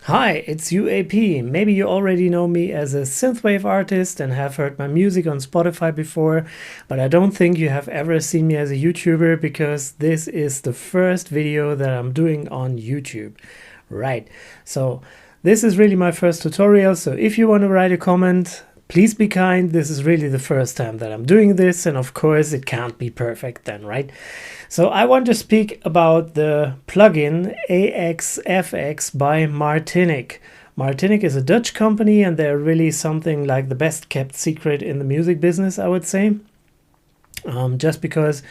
Hi, it's UAP. Maybe you already know me as a synthwave artist and have heard my music on Spotify before, but I don't think you have ever seen me as a YouTuber because this is the first video that I'm doing on YouTube. Right, so this is really my first tutorial, so if you want to write a comment, please be kind. This is really the first time that I'm doing this, and of course it can't be perfect then, right? So I want to speak about the plugin AXFX by Martinic. Martinic is a Dutch company and they're really something like the best kept secret in the music business, I would say. Just because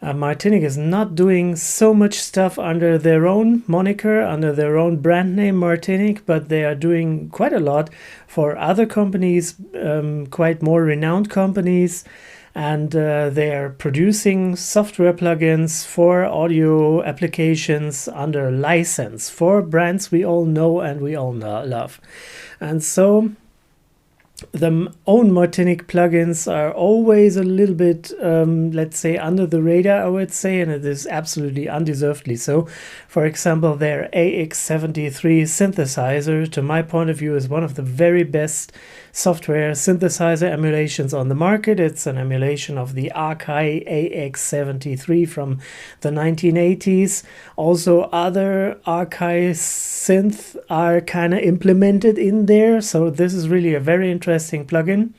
Martinic is not doing so much stuff under their own moniker, under their own brand name Martinic, but they are doing quite a lot for other companies, quite more renowned companies, and they are producing software plugins for audio applications under license for brands we all know and we all love. And so the own Martinic plugins are always a little bit, let's say, under the radar, I would say, and it is absolutely undeservedly so. For example, their AX73 synthesizer, to my point of view, is one of the very best software synthesizer emulations on the market. It's an emulation of the Akai AX73 from the 1980s. Also, other Akai synth are kind of implemented in there, so this is really a very interesting plugin.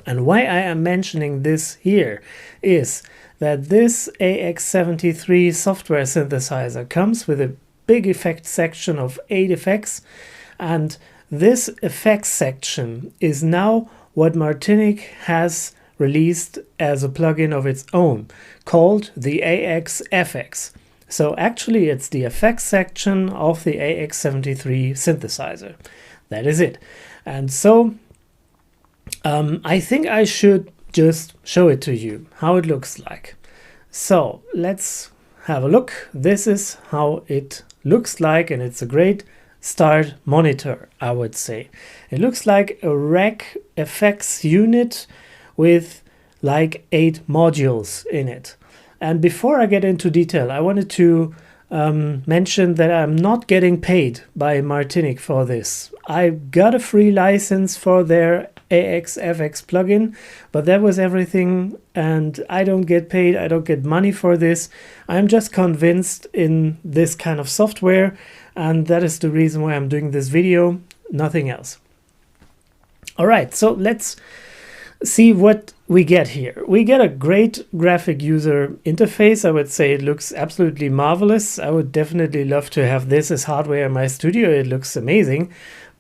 And why I am mentioning this here is that this AX73 software synthesizer comes with a big effect section of 8 effects, and this effects section is now what Martinic has released as a plugin of its own, called the AXFX. So actually it's the effects section of the AX73 synthesizer. That is it. And so I think I should just show it to you, how it looks like. So let's have a look. This is how it looks like, and it's a great start monitor, I would say. It looks like a rack effects unit with like 8 modules in it. And before I get into detail, I wanted to mention that I'm not getting paid by Martinic for this. I got a free license for their AXFX plugin, but that was everything, and I don't get paid, I don't get money for this. I'm just convinced in this kind of software, and that is the reason why I'm doing this video, nothing else. Alright, so let's see what we get here. We get a great graphic user interface. I would say it looks absolutely marvelous. I would definitely love to have this as hardware in my studio. It looks amazing.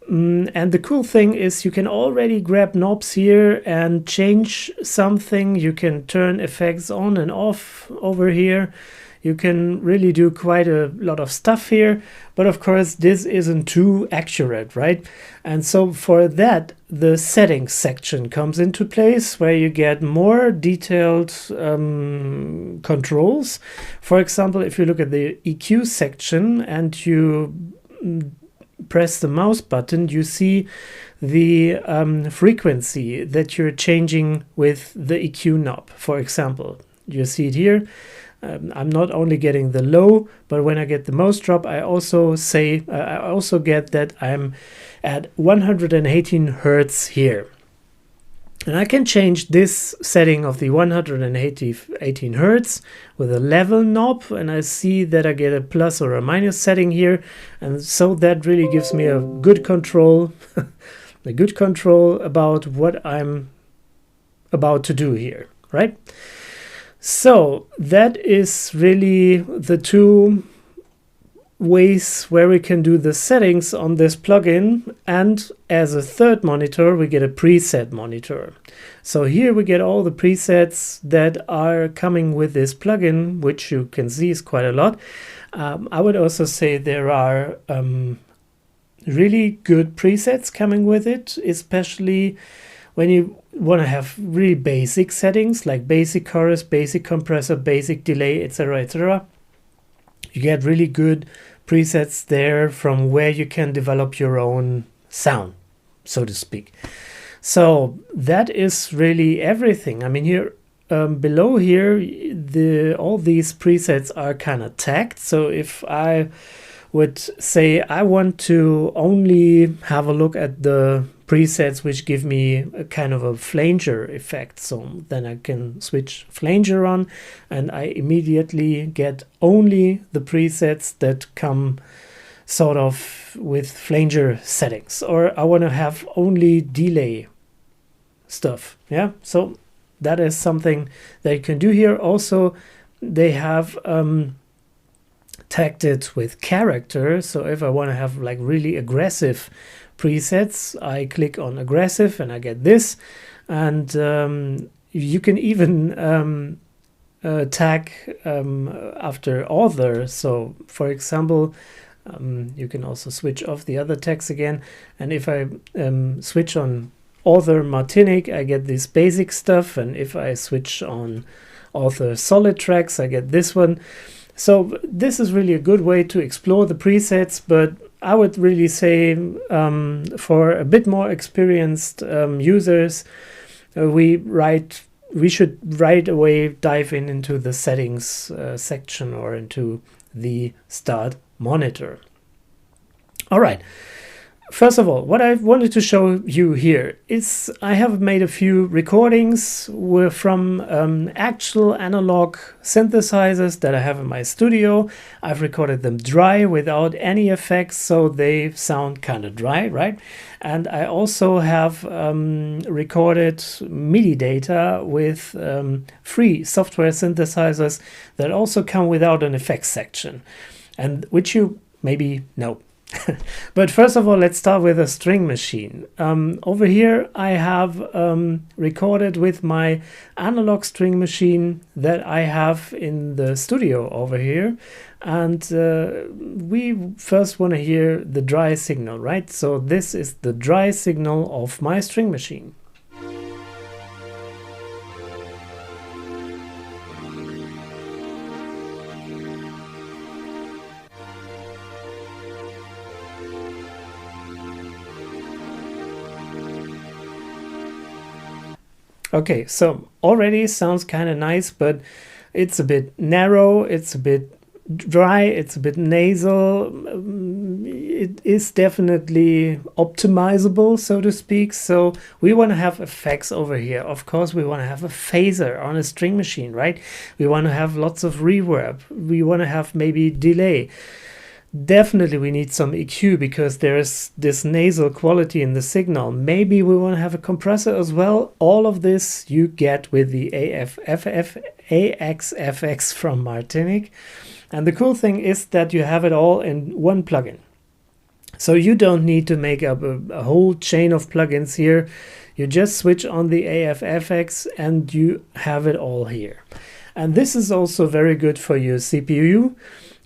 And the cool thing is you can already grab knobs here and change something. You can turn effects on and off over here. You can really do quite a lot of stuff here, but of course this isn't too accurate, right? And so for that, the settings section comes into place where you get more detailed controls. For example, if you look at the EQ section and you press the mouse button, you see the frequency that you're changing with the EQ knob. For example, you see it here. I'm not only getting the low, but when I get the mouse drop, I also get that I'm at 118 Hertz here. And I can change this setting of the 118 Hertz with a level knob, and I see that I get a plus or a minus setting here, and so that really gives me a good control, about what I'm about to do here, right? So that is really the two ways where we can do the settings on this plugin, and as a third monitor we get a preset monitor. So here we get all the presets that are coming with this plugin, which you can see is quite a lot. I would also say there are really good presets coming with it, especially when you want to have really basic settings like basic chorus, basic compressor, basic delay, etc., etc. You get really good presets there from where you can develop your own sound, so to speak. So that is really everything. I mean, here below here, all these presets are kind of tagged. So if I would say I want to only have a look at the presets which give me a kind of a flanger effect. So then I can switch flanger on and I immediately get only the presets that come sort of with flanger settings. Or I want to have only delay stuff. Yeah, so that is something that you can do here. Also, they have tagged it with character. So if I want to have like really aggressive presets, I click on aggressive and I get this. And you can even tag after author. So for example, you can also switch off the other tags again. And if I switch on author Martinic, I get this basic stuff. And if I switch on author solid tracks, I get this one. So this is really a good way to explore the presets, but I would really say for a bit more experienced users, we should right away dive into the settings section or into the start monitor. All right. First of all, what I wanted to show you here is I have made a few recordings from actual analog synthesizers that I have in my studio. I've recorded them dry without any effects, so they sound kind of dry, right? And I also have recorded MIDI data with free software synthesizers that also come without an effects section, and which you maybe know. But first of all, let's start with a string machine. Over here I have recorded with my analog string machine that I have in the studio over here. And we first want to hear the dry signal, right? So this is the dry signal of my string machine. Okay, so already sounds kind of nice, but it's a bit narrow, it's a bit dry, it's a bit nasal. It is definitely optimizable, so to speak. So we want to have effects over here. Of course, we want to have a phaser on a string machine, right? We want to have lots of reverb. We want to have maybe delay. Definitely we need some EQ because there's this nasal quality in the signal. Maybe we want to have a compressor as well. All of this you get with the AXFX from Martinic. And the cool thing is that you have it all in one plugin. So you don't need to make up a whole chain of plugins here. You just switch on the AXFX and you have it all here. And this is also very good for your CPU,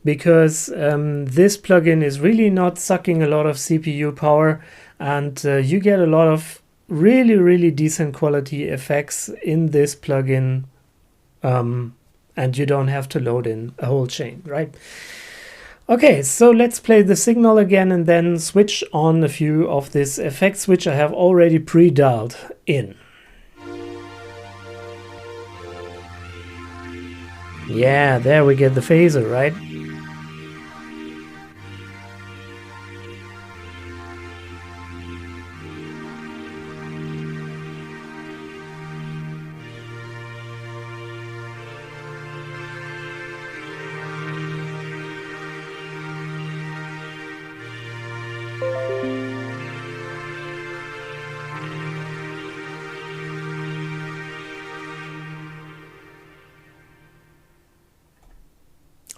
because this plugin is really not sucking a lot of CPU power, and you get a lot of really decent quality effects in this plugin, and you don't have to load in a whole chain, right? Okay, so let's play the signal again and then switch on a few of these effects which I have already pre-dialed in. Yeah, there we get the phaser, right?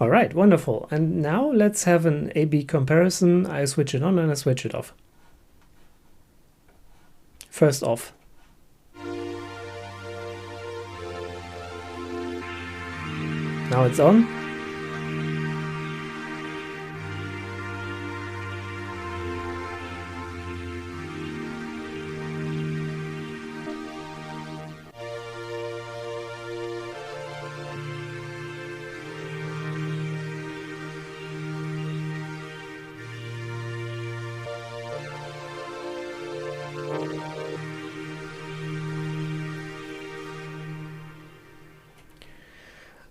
All right, wonderful. And now let's have an A/B comparison. I switch it on and I switch it off. First off. Now it's on.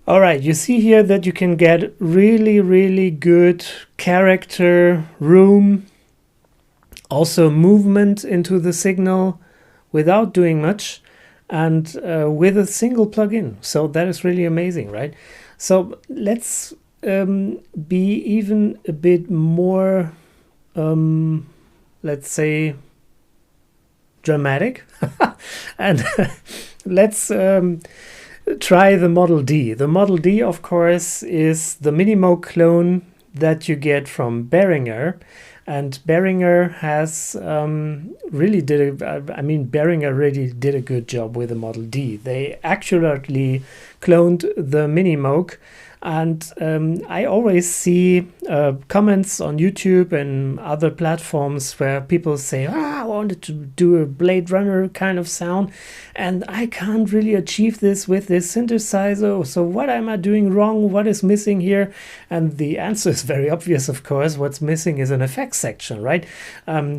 All right, you see here that you can get really good character, room, also movement into the signal without doing much, and with a single plugin. So that is really amazing, right? So let's be even a bit more, let's say, dramatic, and let's try the Model D. The Model D, of course, is the Minimo clone that you get from Behringer. And Behringer has Behringer really did a good job with the Model D. They accurately cloned the Minimoog. And I always see comments on YouTube and other platforms where people say, I wanted to do a Blade Runner kind of sound, and I can't really achieve this with this synthesizer. So what am I doing wrong? What is missing here? And the answer is very obvious, of course. What's missing is an effects section, right?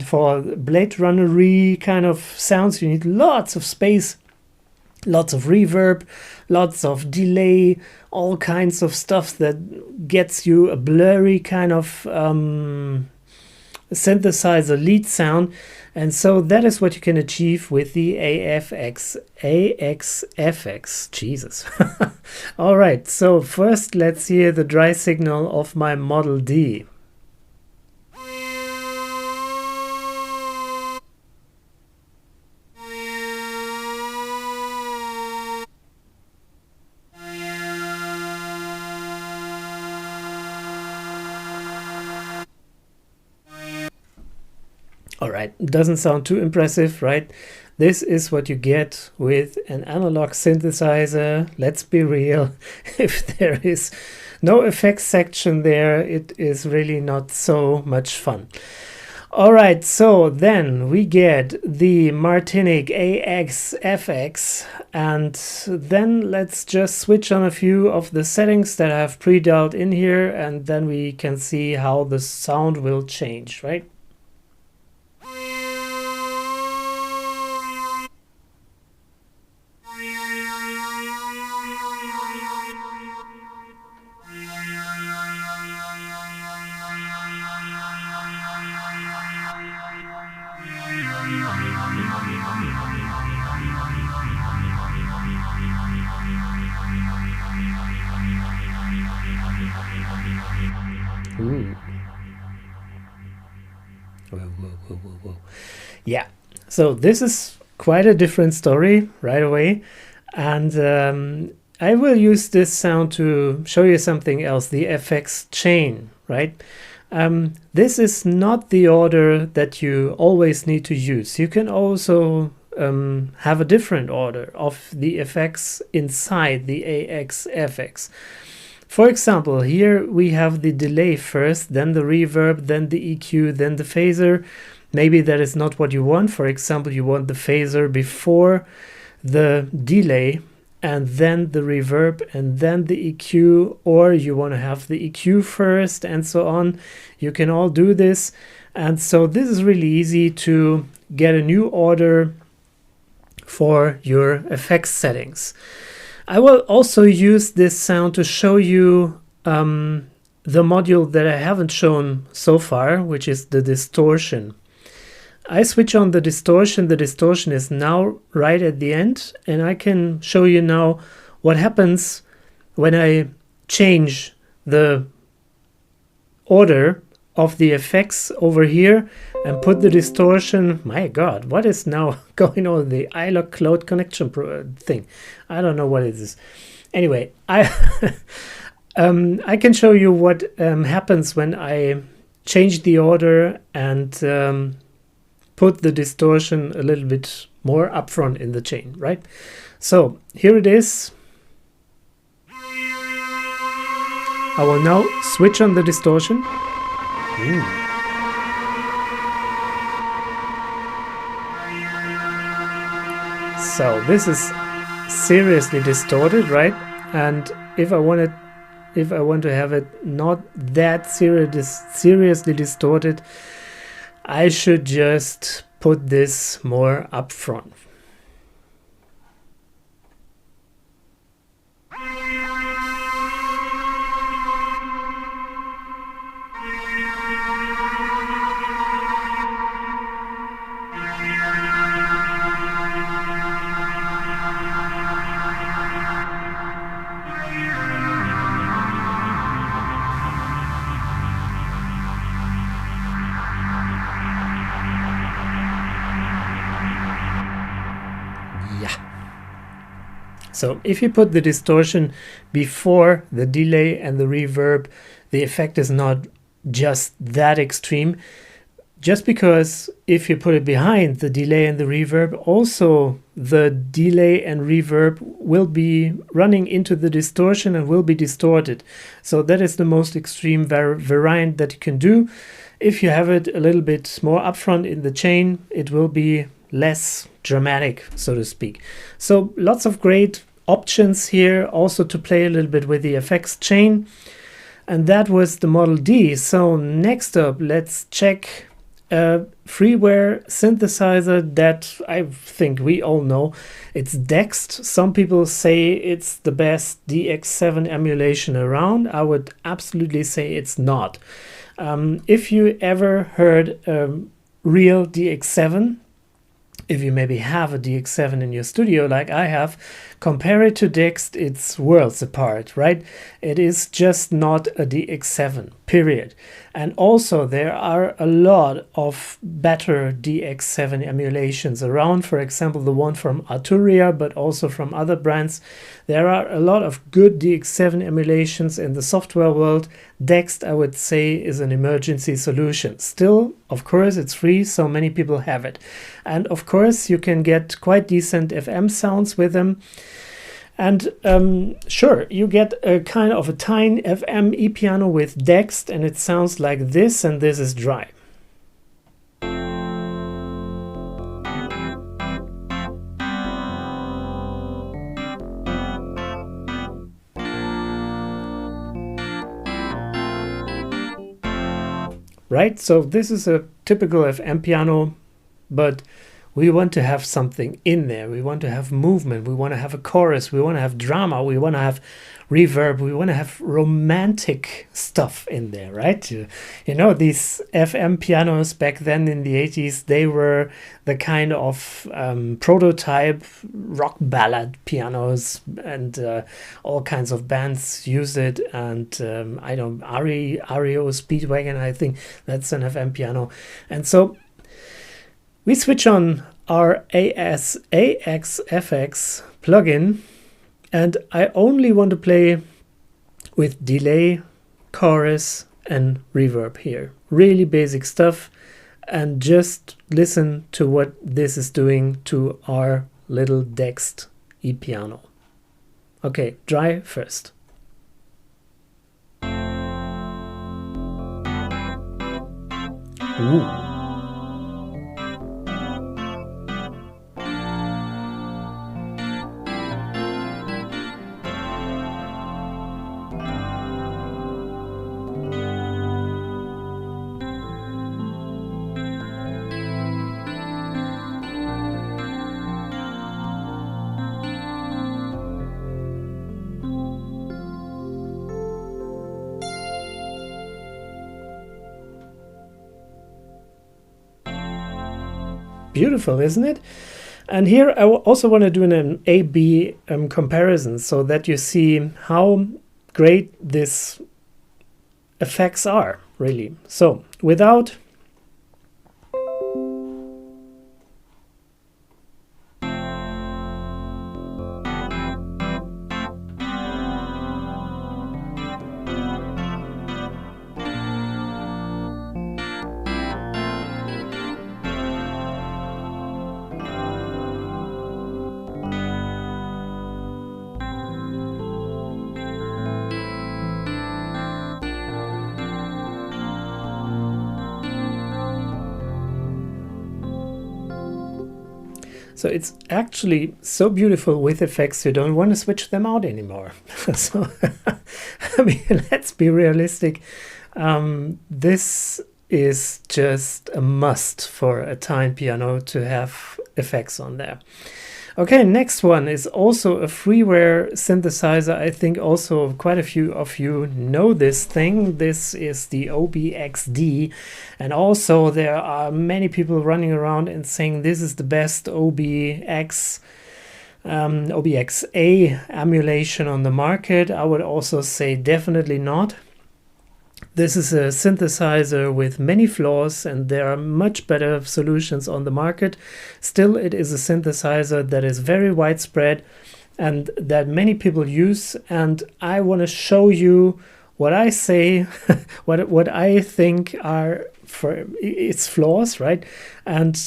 For Blade Runner-y kind of sounds, you need lots of space, lots of reverb, lots of delay, all kinds of stuff that gets you a blurry kind of synthesizer lead sound. And so that is what you can achieve with the AXFX. Jesus. All right, so first let's hear the dry signal of my Model D. All right, doesn't sound too impressive, right? This is what you get with an analog synthesizer. Let's be real. If there is no effects section there, it is really not so much fun. All right, so then we get the Martinic AXFX, and then let's just switch on a few of the settings that I have pre-dialed in here, and then we can see how the sound will change, right? Ooh. Whoa. Yeah, so this is quite a different story right away, and I will use this sound to show you something else, the FX chain, right? This is not the order that you always need to use. You can also have a different order of the effects inside the AXFX. For example, here we have the delay first, then the reverb, then the EQ, then the phaser. Maybe that is not what you want. For example, you want the phaser before the delay, and then the reverb, and then the EQ, or you want to have the EQ first, and so on. You can all do this. And so this is really easy to get a new order for your effects settings. I will also use this sound to show you the module that I haven't shown so far, which is the distortion. I switch on the distortion. The distortion is now right at the end, and I can show you now what happens when I change the order of the effects over here and put the distortion. My God, what is now going on with the iLok cloud connection thing? I don't know what it is. Anyway, I can show you what happens when I change the order and put the distortion a little bit more upfront in the chain, right? So here it is. I will now switch on the distortion. Ooh. So this is seriously distorted, right? And if I want to have it not that seriously distorted, I should just put this more up front. So if you put the distortion before the delay and the reverb, the effect is not just that extreme. Just because if you put it behind the delay and the reverb, also the delay and reverb will be running into the distortion and will be distorted. So that is the most extreme variant that you can do. If you have it a little bit more upfront in the chain, it will be less dramatic, so to speak. So lots of great options here, also to play a little bit with the FX chain. And that was the Model D. So next up, let's check a freeware synthesizer that I think we all know. It's Dext. Some people say it's the best DX7 emulation around. I would absolutely say it's not. If you ever heard real DX7, if you maybe have a DX7 in your studio like I have, compare it to Dext, it's worlds apart, right? It is just not a DX7, period. And also there are a lot of better DX7 emulations around, for example, the one from Arturia, but also from other brands. There are a lot of good DX7 emulations in the software world. Dext, I would say, is an emergency solution. Still, of course, it's free, so many people have it. And of course, you can get quite decent FM sounds with them. And sure, you get a kind of a tiny FM E-piano with Dext, and it sounds like this, and this is dry. Right, so this is a typical FM piano, but we want to have something in there. We want to have movement. We want to have a chorus. We want to have drama. We want to have reverb. We want to have romantic stuff in there, right? You know, these FM pianos back then in the 80s, they were the kind of prototype rock ballad pianos, and all kinds of bands used it. And I don't, REO Speedwagon, I think that's an FM piano. And so we switch on our AXFX plugin, and I only want to play with delay, chorus, and reverb here. Really basic stuff, and just listen to what this is doing to our little Dext E-piano. Okay, dry first. Ooh. Beautiful, isn't it? And here I also want to do an A-B comparison so that you see how great these effects are, really. So without So it's actually so beautiful with effects, you don't want to switch them out anymore. So, I mean, let's be realistic. This is just a must for a tine piano to have effects on there. Okay, next one is also a freeware synthesizer. I think also quite a few of you know this thing. This is the OBXD, and also there are many people running around and saying this is the best OBXA emulation on the market. I would also say definitely not. This is a synthesizer with many flaws, and there are much better solutions on the market. Still, it is a synthesizer that is very widespread, and that many people use, and I want to show you what I say, what I think are for its flaws, right? And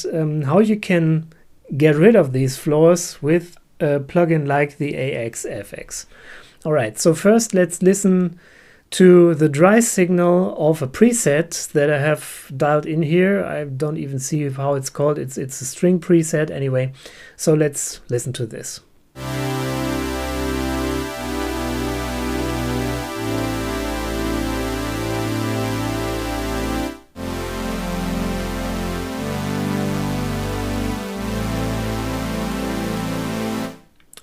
how you can get rid of these flaws with a plugin like the AXFX. All right, so first let's listen to the dry signal of a preset that I have dialed in here. I don't even see how it's called. It's a string preset anyway. So let's listen to this.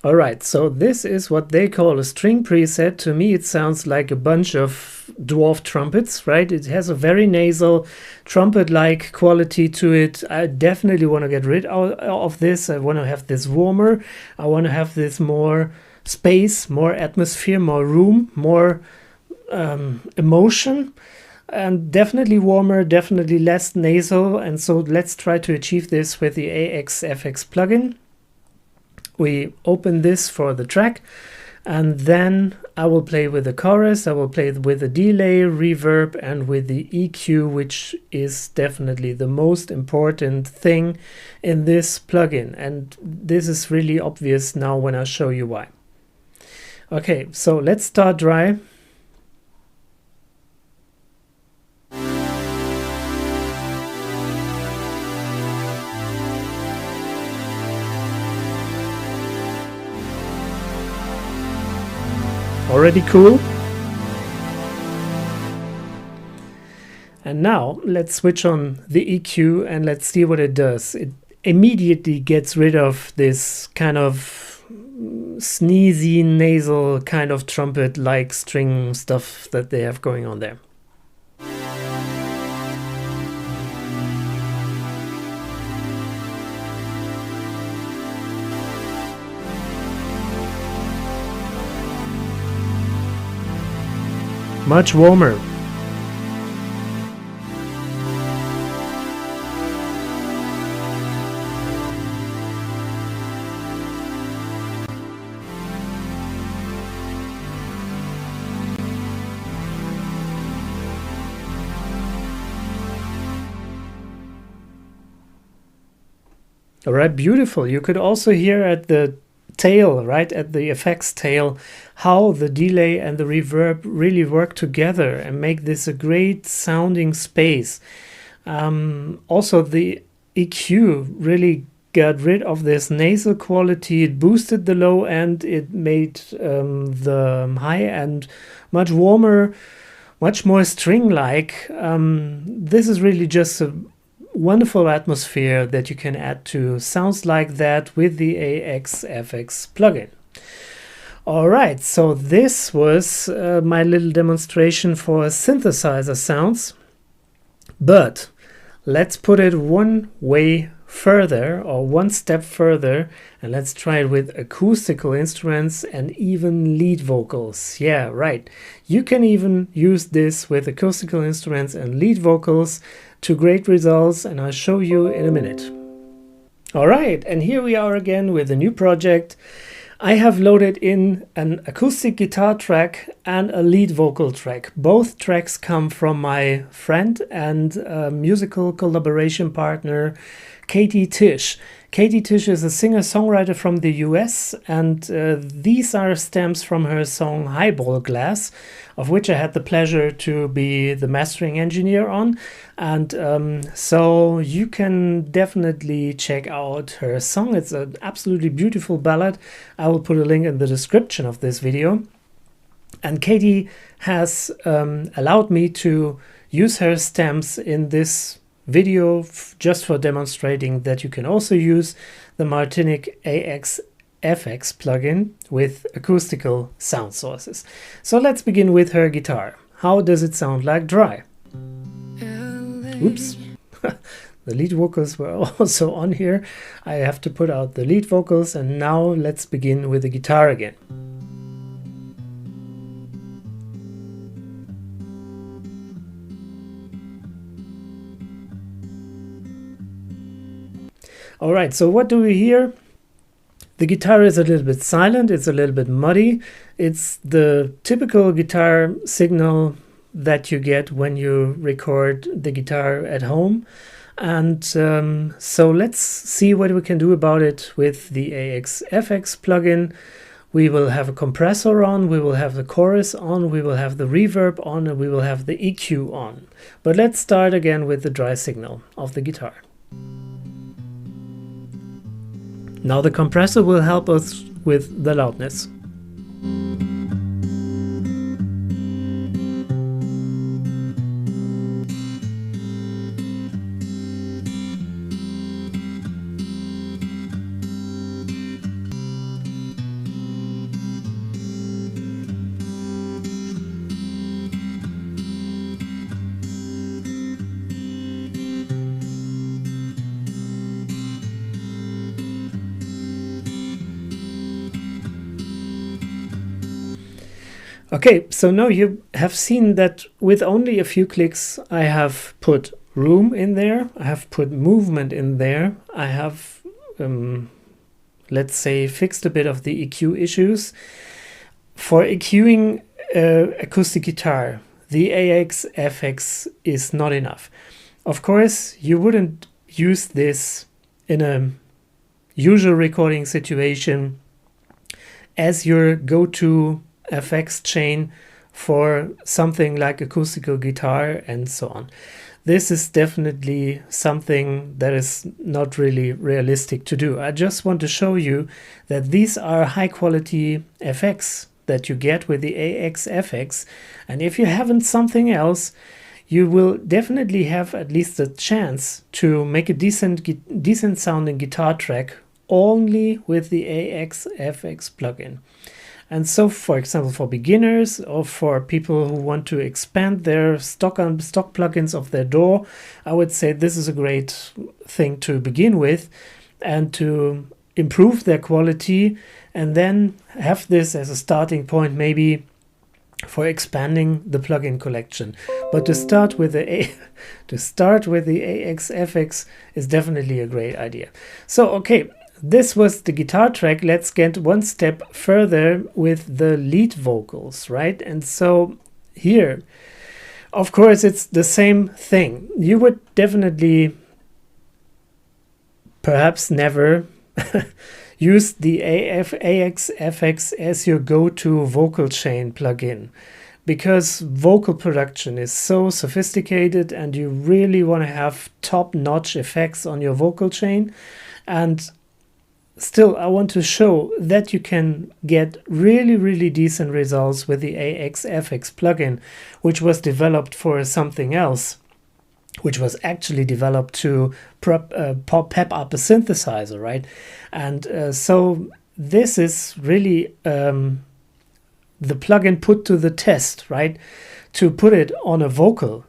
Alright, so this is what they call a string preset. To me it sounds like a bunch of dwarf trumpets, right? It has a very nasal trumpet-like quality to it. I definitely want to get rid of this. I want to have this warmer. I want to have this more space, more atmosphere, more room, more emotion. And definitely warmer, definitely less nasal. And so let's try to achieve this with the AXFX plugin. We open this for the track, and then I will play with the chorus, I will play with the delay, reverb, and with the EQ, which is definitely the most important thing in this plugin. And this is really obvious now when I show you why. Okay, so let's start dry. Already cool. And now let's switch on the EQ and let's see what it does. It immediately gets rid of this kind of sneezy, nasal kind of trumpet-like string stuff that they have going on there. Much warmer. All right, beautiful. You could also hear at the tail, right, at the effects tail, how the delay and the reverb really work together and make this a great sounding space. Also, the EQ really got rid of this nasal quality. It boosted the low end, it made the high end much warmer, much more string-like. This is really just a wonderful atmosphere that you can add to sounds like that with the AXFX plugin. Alright, so this was my little demonstration for synthesizer sounds, but let's put it one way further, or one step further, and let's try it with acoustical instruments and even lead vocals. Yeah, right. You can even use this with acoustical instruments and lead vocals to great results, and I'll show you in a minute. Alright, and here we are again with a new project. I have loaded in an acoustic guitar track and a lead vocal track. Both tracks come from my friend and musical collaboration partner, Katie Tish. Katie Tish is a singer-songwriter from the US, and these are stems from her song Highball Glass, of which I had the pleasure to be the mastering engineer on. And so you can definitely check out her song. It's an absolutely beautiful ballad. I will put a link in the description of this video. And Katie has allowed me to use her stems in this video just for demonstrating that you can also use the Martinic AXFX plugin with acoustical sound sources. So let's begin with her guitar. How does it sound like dry? Oops. The lead vocals were also on here. I have to put out the lead vocals, and now let's begin with the guitar again. Alright, so what do we hear? The guitar is a little bit silent, it's a little bit muddy. It's the typical guitar signal that you get when you record the guitar at home. And so let's see what we can do about it with the AXFX plugin. We will have a compressor on, we will have the chorus on, we will have the reverb on, and we will have the EQ on. But let's start again with the dry signal of the guitar. Now the compressor will help us with the loudness. Okay, so now you have seen that with only a few clicks I have put room in there, I have put movement in there, I have, let's say, fixed a bit of the EQ issues. For EQing acoustic guitar, the AXFX is not enough. Of course, you wouldn't use this in a usual recording situation as your go-to FX chain for something like acoustical guitar and so on. This is definitely something that is not really realistic to do. I just want to show you that these are high quality FX that you get with the AXFX, and if you haven't something else, you will definitely have at least a chance to make a decent sounding guitar track only with the AXFX plugin. And so, for example, for beginners or for people who want to expand their stock plugins of their DAW, I would say this is a great thing to begin with and to improve their quality, and then have this as a starting point maybe for expanding the plugin collection. But to start with the AXFX is definitely a great idea. So, okay. This was the guitar track. Let's get one step further with the lead vocals, right? And so here, of course, it's the same thing. You would definitely, perhaps never, use the AXFX as your go-to vocal chain plugin, because vocal production is so sophisticated and you really want to have top-notch effects on your vocal chain. And still, I want to show that you can get really decent results with the AXFX plugin, which was developed for something else, which was actually developed to pep up a synthesizer, right? And so this is really the plugin put to the test, right? To put it on a vocal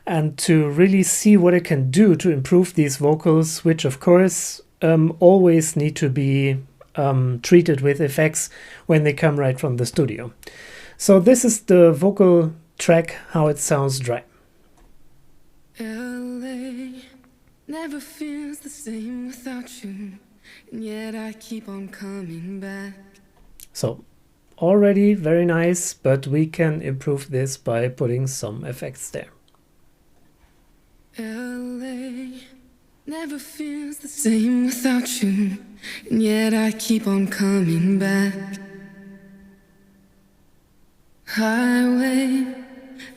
and to really see what it can do to improve these vocals, which of course always need to be treated with effects when they come right from the studio. So this is the vocal track, how it sounds dry. LA never feels the same without you, and yet I keep on coming back. So already very nice, but we can improve this by putting some effects there. LA never feels the same without you, and yet I keep on coming back. Highway,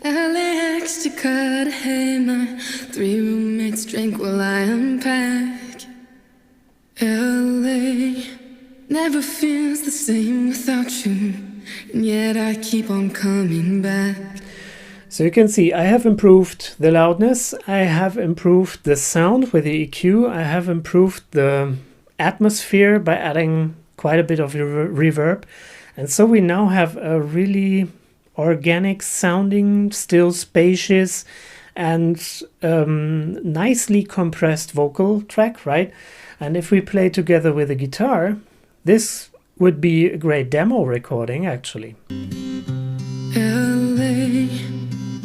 LAX to cut ahead. My 3 roommates drink while I unpack. LA never feels the same without you, and yet I keep on coming back. So you can see I have improved the loudness, I have improved the sound with the EQ, I have improved the atmosphere by adding quite a bit of reverb. And so we now have a really organic sounding, still spacious and nicely compressed vocal track, right? And if we play together with a guitar, this would be a great demo recording actually. LA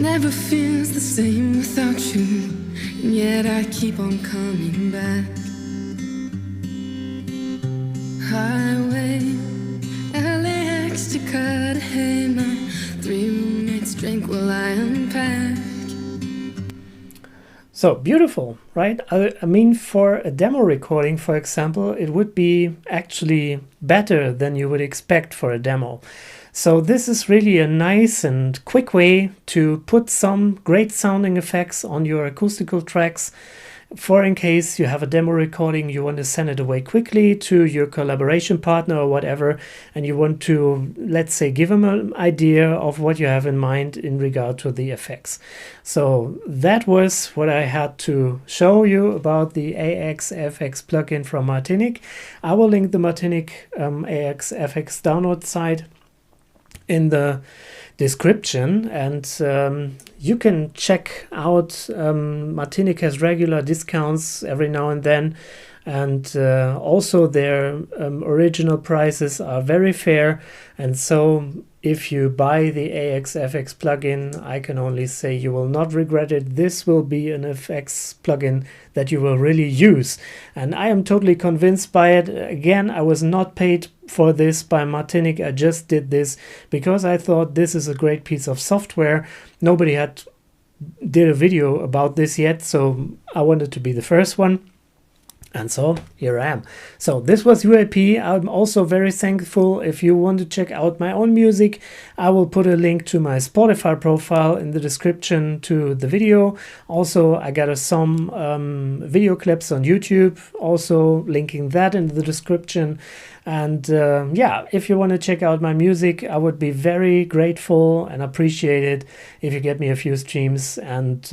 never feels the same without you, and yet I keep on coming back. highway. LAX to cut hay. My 3 roommates drink while I unpack. So beautiful, right? I mean, for a demo recording, for example, it would be actually better than you would expect for a demo. So this is really a nice and quick way to put some great sounding effects on your acoustical tracks, for in case you have a demo recording, you want to send it away quickly to your collaboration partner or whatever, and you want to, let's say, give them an idea of what you have in mind in regard to the effects. So that was what I had to show you about the AXFX plugin from Martinic. I will link the Martinic AXFX download site in the description, and you can check out Martinic has regular discounts every now and then, and also their original prices are very fair. And so if you buy the AXFX plugin, I can only say you will not regret it. This will be an FX plugin that you will really use, and I am totally convinced by it. Again, I was not paid for this by Martinic. I just did this because I thought this is a great piece of software. Nobody had did a video about this yet, so I wanted to be the first one. And so here I am. So this was UAP. I'm also very thankful. If you want to check out my own music, I will put a link to my Spotify profile in the description to the video. Also, I got some video clips on YouTube, also linking that in the description. And yeah, if you want to check out my music, I would be very grateful and appreciate it if you get me a few streams, and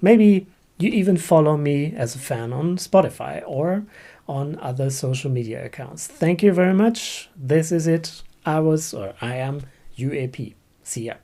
maybe you even follow me as a fan on Spotify or on other social media accounts. Thank you very much. This is it. I am UAP. See ya.